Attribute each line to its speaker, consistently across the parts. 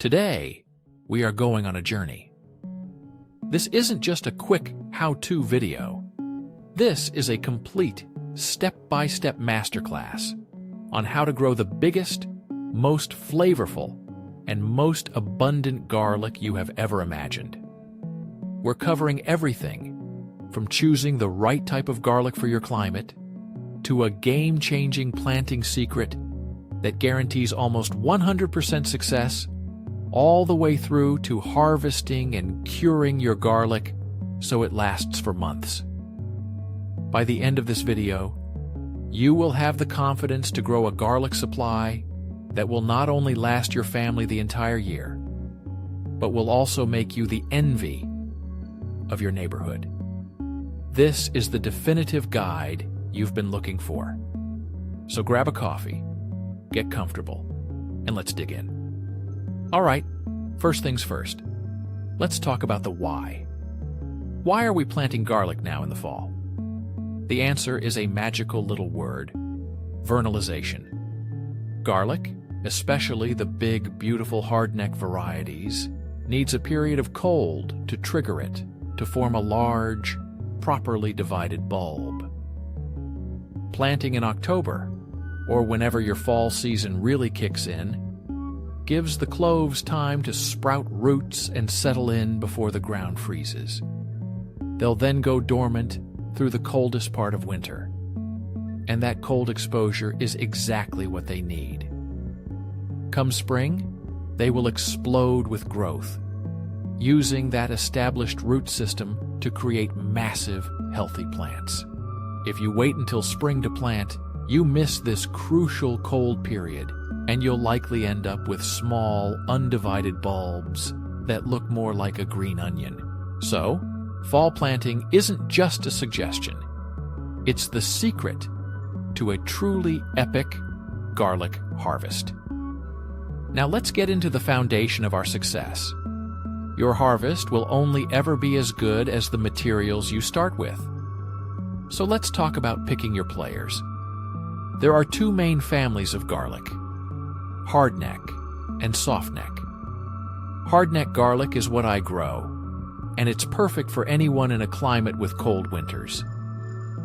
Speaker 1: Today, we are going on a journey. This isn't just a quick how-to video. This is a complete, step-by-step masterclass on how to grow the biggest, most flavorful, and most abundant garlic you have ever imagined. We're covering everything from choosing the right type of garlic for your climate to a game-changing planting secret that guarantees almost 100% success, all the way through to harvesting and curing your garlic so it lasts for months. By the end of this video, you will have the confidence to grow a garlic supply that will not only last your family the entire year, but will also make you the envy of your neighborhood. This is the definitive guide you've been looking for. So grab a coffee, get comfortable, and let's dig in. All right, first things first. Let's talk about the why. Why are we planting garlic now in the fall? The answer is a magical little word: vernalization. Garlic, especially the big, beautiful hardneck varieties, needs a period of cold to trigger it to form a large, properly divided bulb. Planting in October, or whenever your fall season really kicks in, gives the cloves time to sprout roots and settle in before the ground freezes. They'll then go dormant through the coldest part of winter, and that cold exposure is exactly what they need. Come spring, they will explode with growth, using that established root system to create massive, healthy plants. If you wait until spring to plant, you miss this crucial cold period, and you'll likely end up with small, undivided bulbs that look more like a green onion. So, fall planting isn't just a suggestion. It's the secret to a truly epic garlic harvest. Now let's get into the foundation of our success. Your harvest will only ever be as good as the materials you start with. So let's talk about picking your players. There are two main families of garlic: Hardneck and Softneck. Hardneck garlic is what I grow, and it's perfect for anyone in a climate with cold winters.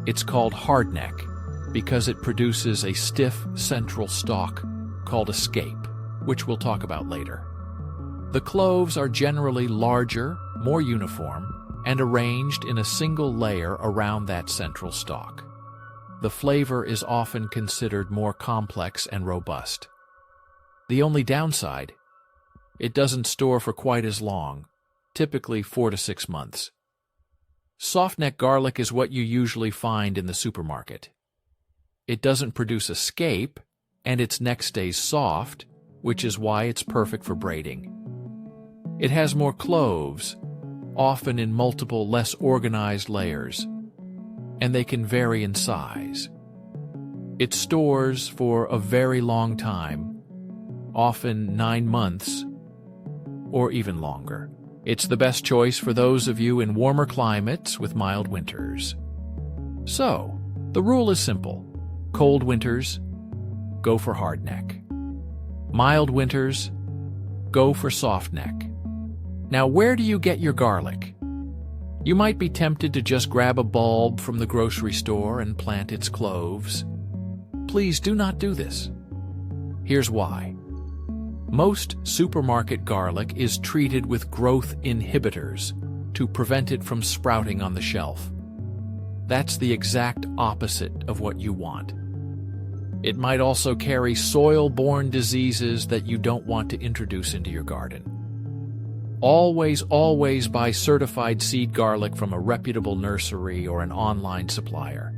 Speaker 1: It's called Hardneck because it produces a stiff central stalk called a scape, which we'll talk about later. The cloves are generally larger, more uniform, and arranged in a single layer around that central stalk. The flavor is often considered more complex and robust. The only downside, it doesn't store for quite as long, typically 4 to 6 months. Softneck garlic is what you usually find in the supermarket. It doesn't produce a scape, and its neck stays soft, which is why it's perfect for braiding. It has more cloves, often in multiple, less organized layers, and they can vary in size. It stores for a very long time, often 9 months, or even longer. It's the best choice for those of you in warmer climates with mild winters. So, the rule is simple. Cold winters, go for Hardneck. Mild winters, go for Softneck. Now, where do you get your garlic? You might be tempted to just grab a bulb from the grocery store and plant its cloves. Please do not do this. Here's why. Most supermarket garlic is treated with growth inhibitors to prevent it from sprouting on the shelf. That's the exact opposite of what you want. It might also carry soil-borne diseases that you don't want to introduce into your garden. Always buy certified seed garlic from a reputable nursery or an online supplier.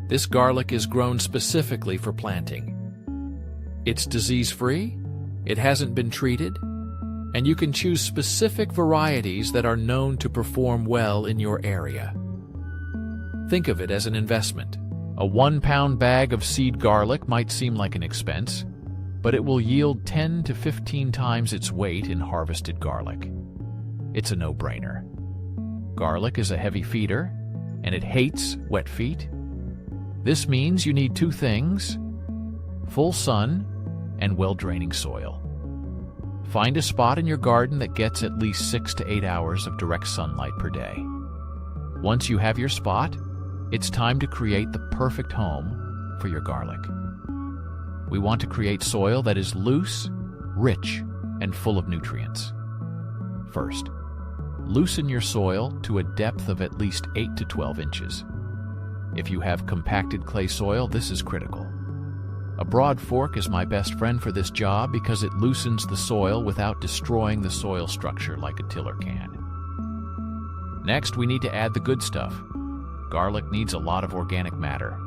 Speaker 1: This garlic is grown specifically for planting. It's disease-free, it hasn't been treated, and you can choose specific varieties that are known to perform well in your area. Think of it as an investment. A 1-pound bag of seed garlic might seem like an expense, but it will yield 10 to 15 times its weight in harvested garlic. It's a no-brainer. Garlic is a heavy feeder, and it hates wet feet. This means you need 2 things: full sun and well-draining soil. Find a spot in your garden that gets at least 6 to 8 hours of direct sunlight per day. Once you have your spot, it's time to create the perfect home for your garlic. We want to create soil that is loose, rich, and full of nutrients. First, loosen your soil to a depth of at least 8 to 12 inches. If you have compacted clay soil, this is critical. A broad fork is my best friend for this job because it loosens the soil without destroying the soil structure like a tiller can. Next, we need to add the good stuff. Garlic needs a lot of organic matter.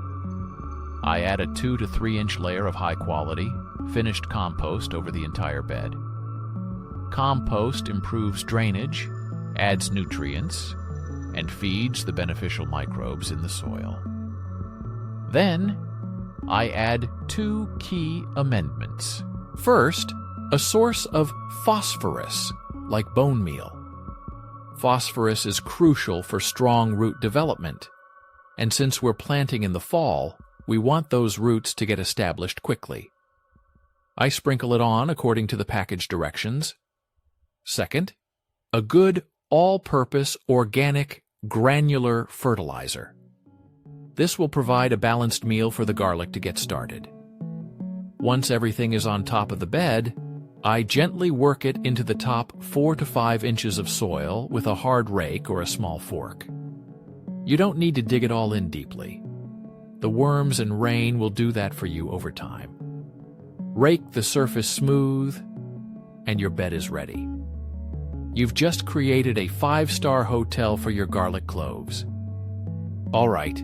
Speaker 1: I add a 2 to 3 inch layer of high-quality, finished compost over the entire bed. Compost improves drainage, adds nutrients, and feeds the beneficial microbes in the soil. Then, I add 2 key amendments. First, a source of phosphorus, like bone meal. Phosphorus is crucial for strong root development, and since we're planting in the fall, we want those roots to get established quickly. I sprinkle it on according to the package directions. Second, a good all-purpose organic granular fertilizer. This will provide a balanced meal for the garlic to get started. Once everything is on top of the bed, I gently work it into the top 4 to 5 inches of soil with a hard rake or a small fork. You don't need to dig it all in deeply. The worms and rain will do that for you over time. Rake the surface smooth, and your bed is ready. You've just created a 5-star hotel for your garlic cloves. All right,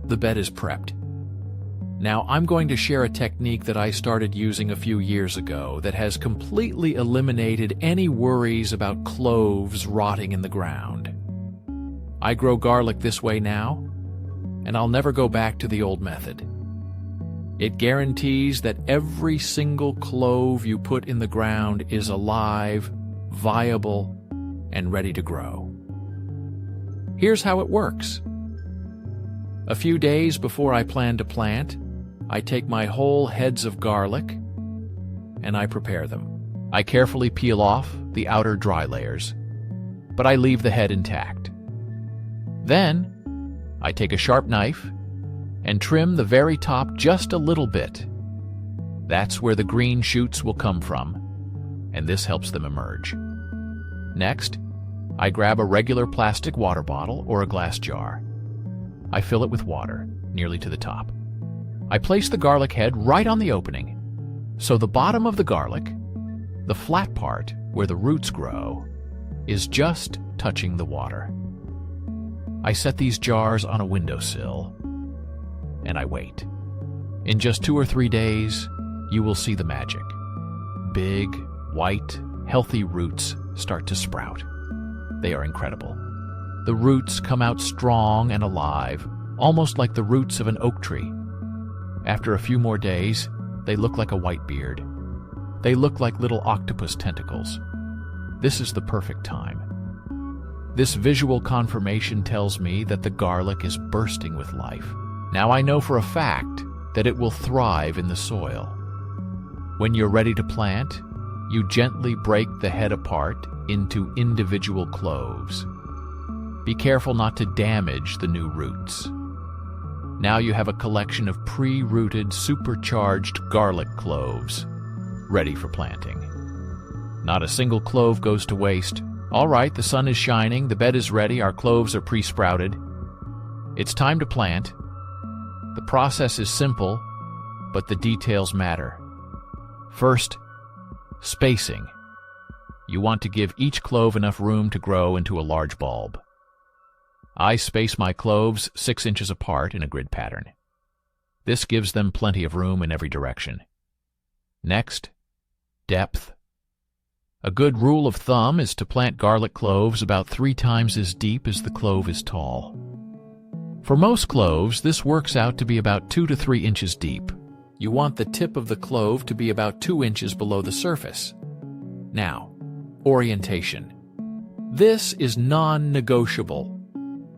Speaker 1: the bed is prepped. Now I'm going to share a technique that I started using a few years ago that has completely eliminated any worries about cloves rotting in the ground. I grow garlic this way now, and I'll never go back to the old method. It guarantees that every single clove you put in the ground is alive, viable, and ready to grow. Here's how it works. A few days before I plan to plant, I take my whole heads of garlic and I prepare them. I carefully peel off the outer dry layers, but I leave the head intact. Then, I take a sharp knife and trim the very top just a little bit. That's where the green shoots will come from, and this helps them emerge. Next, I grab a regular plastic water bottle or a glass jar. I fill it with water, nearly to the top. I place the garlic head right on the opening, so the bottom of the garlic, the flat part where the roots grow, is just touching the water. I set these jars on a windowsill, and I wait. In just 2 or 3 days, you will see the magic. Big, white, healthy roots start to sprout. They are incredible. The roots come out strong and alive, almost like the roots of an oak tree. After a few more days, they look like a white beard. They look like little octopus tentacles. This is the perfect time. This visual confirmation tells me that the garlic is bursting with life. Now I know for a fact that it will thrive in the soil. When you're ready to plant, you gently break the head apart into individual cloves. Be careful not to damage the new roots. Now you have a collection of pre-rooted, supercharged garlic cloves, ready for planting. Not a single clove goes to waste. All right, the sun is shining, the bed is ready, our cloves are pre-sprouted. It's time to plant. The process is simple, but the details matter. First, spacing. You want to give each clove enough room to grow into a large bulb. I space my cloves 6 inches apart in a grid pattern. This gives them plenty of room in every direction. Next, depth. A good rule of thumb is to plant garlic cloves about 3 times as deep as the clove is tall. For most cloves, this works out to be about 2 to 3 inches deep. You want the tip of the clove to be about 2 inches below the surface. Now, orientation. This is non-negotiable.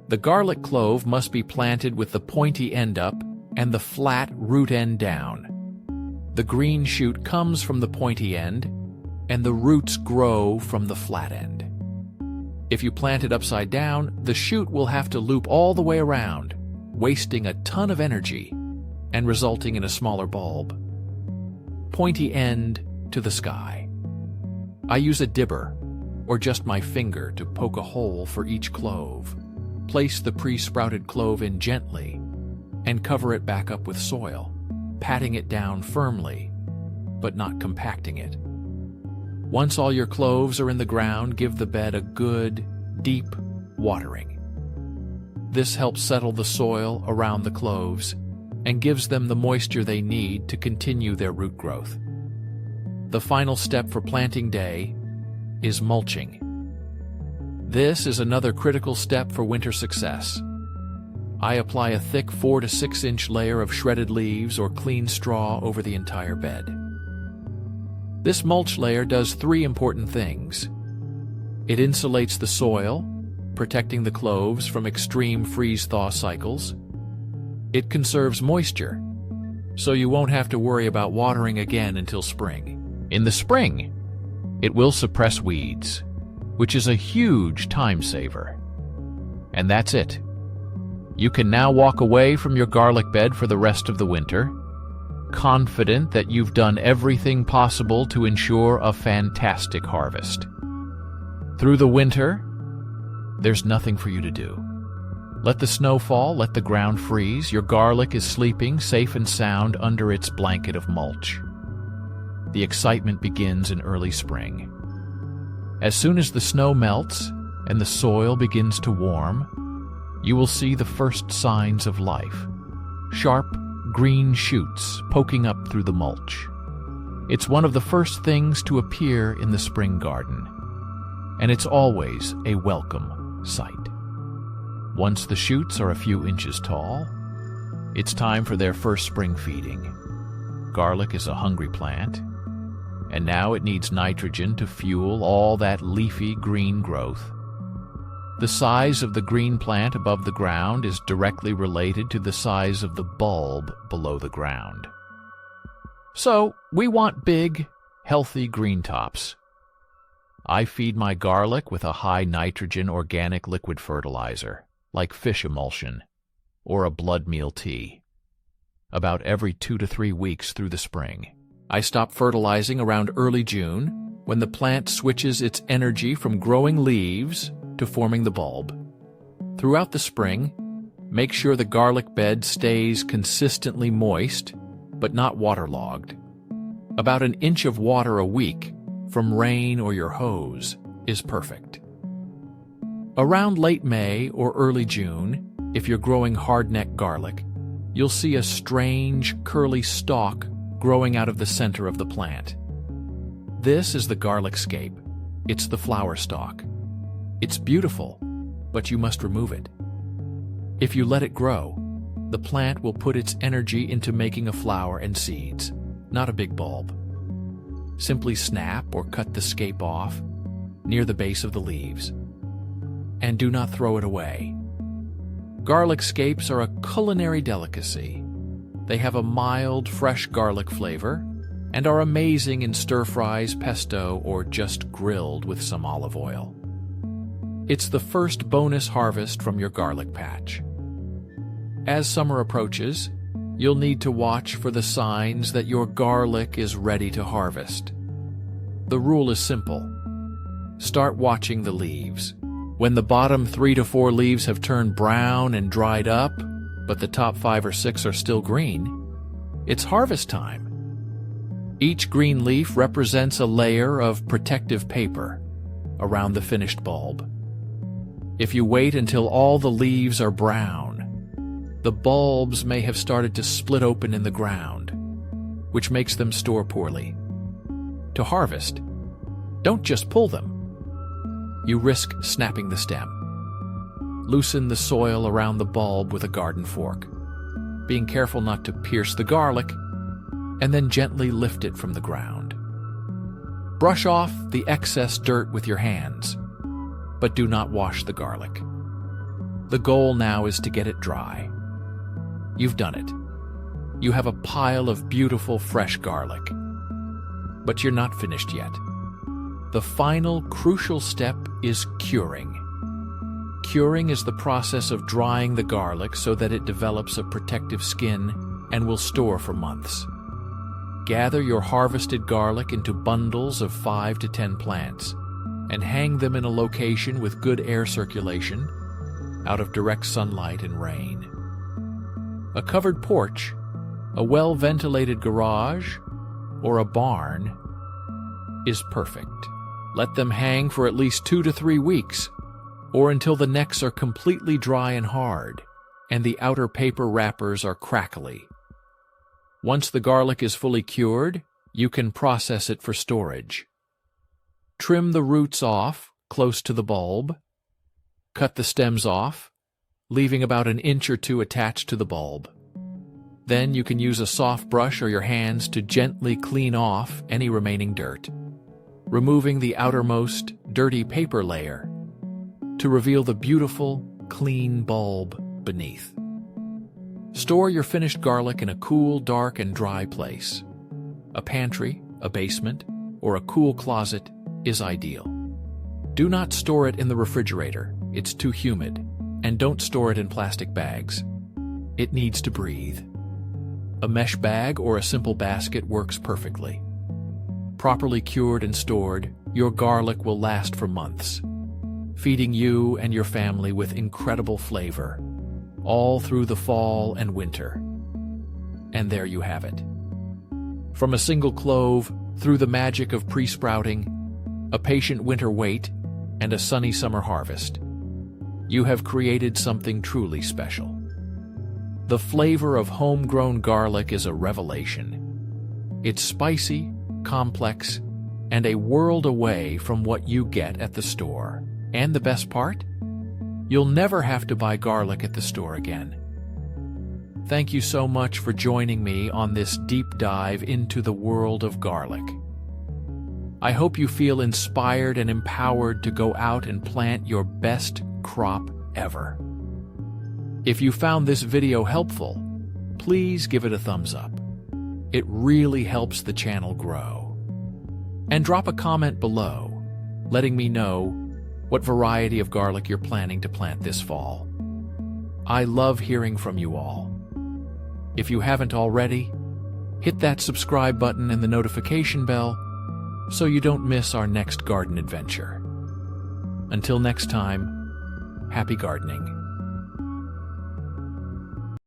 Speaker 1: The garlic clove must be planted with the pointy end up and the flat root end down. The green shoot comes from the pointy end, and the roots grow from the flat end. If you plant it upside down, the shoot will have to loop all the way around, wasting a ton of energy and resulting in a smaller bulb. Pointy end to the sky. I use a dibber, or just my finger, to poke a hole for each clove. Place the pre-sprouted clove in gently and cover it back up with soil, patting it down firmly, but not compacting it. Once all your cloves are in the ground, give the bed a good, deep watering. This helps settle the soil around the cloves and gives them the moisture they need to continue their root growth. The final step for planting day is mulching. This is another critical step for winter success. I apply a thick 4 to 6 inch layer of shredded leaves or clean straw over the entire bed. This mulch layer does 3 important things. It insulates the soil, protecting the cloves from extreme freeze-thaw cycles. It conserves moisture, so you won't have to worry about watering again until spring. In the spring, it will suppress weeds, which is a huge time saver. And that's it. You can now walk away from your garlic bed for the rest of the winter, confident that you've done everything possible to ensure a fantastic harvest. Through the winter, there's nothing for you to do. Let the snow fall, let the ground freeze. Your garlic is sleeping safe and sound under its blanket of mulch. The excitement begins in early spring. As soon as the snow melts and the soil begins to warm, you will see the first signs of life. Sharp, green shoots poking up through the mulch. It's one of the first things to appear in the spring garden, and it's always a welcome sight. Once the shoots are a few inches tall, it's time for their first spring feeding. Garlic is a hungry plant, and now it needs nitrogen to fuel all that leafy green growth. The size of the green plant above the ground is directly related to the size of the bulb below the ground. So, we want big, healthy green tops. I feed my garlic with a high nitrogen organic liquid fertilizer, like fish emulsion or a blood meal tea, about every 2 to 3 weeks through the spring. I stop fertilizing around early June, when the plant switches its energy from growing leaves to forming the bulb. Throughout the spring, make sure the garlic bed stays consistently moist, but not waterlogged. About an inch of water a week from rain or your hose is perfect. Around late May or early June, if you're growing hardneck garlic, you'll see a strange, curly stalk growing out of the center of the plant. This is the garlic scape. It's the flower stalk. It's beautiful, but you must remove it. If you let it grow, the plant will put its energy into making a flower and seeds, not a big bulb. Simply snap or cut the scape off near the base of the leaves, and do not throw it away. Garlic scapes are a culinary delicacy. They have a mild, fresh garlic flavor and are amazing in stir-fries, pesto, or just grilled with some olive oil. It's the first bonus harvest from your garlic patch. As summer approaches, you'll need to watch for the signs that your garlic is ready to harvest. The rule is simple. Start watching the leaves. When the bottom 3 to 4 leaves have turned brown and dried up, but the top 5 or 6 are still green, it's harvest time. Each green leaf represents a layer of protective paper around the finished bulb. If you wait until all the leaves are brown, the bulbs may have started to split open in the ground, which makes them store poorly. To harvest, don't just pull them. You risk snapping the stem. Loosen the soil around the bulb with a garden fork, being careful not to pierce the garlic, and then gently lift it from the ground. Brush off the excess dirt with your hands, but do not wash the garlic. The goal now is to get it dry. You've done it. You have a pile of beautiful fresh garlic. But you're not finished yet. The final crucial step is curing. Curing is the process of drying the garlic so that it develops a protective skin and will store for months. Gather your harvested garlic into bundles of 5 to 10 plants and hang them in a location with good air circulation, out of direct sunlight and rain. A covered porch, a well-ventilated garage, or a barn is perfect. Let them hang for at least 2 to 3 weeks, or until the necks are completely dry and hard, and the outer paper wrappers are crackly. Once the garlic is fully cured, you can process it for storage. Trim the roots off close to the bulb. Cut the stems off, leaving about an inch or 2 attached to the bulb. Then you can use a soft brush or your hands to gently clean off any remaining dirt, removing the outermost dirty paper layer to reveal the beautiful, clean bulb beneath. Store your finished garlic in a cool, dark, and dry place. A pantry, a basement, or a cool closet is ideal. Do not store it in the refrigerator, it's too humid, and don't store it in plastic bags. It needs to breathe. A mesh bag or a simple basket works perfectly. Properly cured and stored, your garlic will last for months, feeding you and your family with incredible flavor, all through the fall and winter. And there you have it. From a single clove, through the magic of pre-sprouting, a patient winter wait, and a sunny summer harvest, you have created something truly special. The flavor of homegrown garlic is a revelation. It's spicy, complex, and a world away from what you get at the store. And the best part? You'll never have to buy garlic at the store again. Thank you so much for joining me on this deep dive into the world of garlic. I hope you feel inspired and empowered to go out and plant your best crop ever. If you found this video helpful, please give it a thumbs up. It really helps the channel grow. And drop a comment below, letting me know what variety of garlic you're planning to plant this fall. I love hearing from you all. If you haven't already, hit that subscribe button and the notification bell so you don't miss our next garden adventure. Until next time, happy gardening.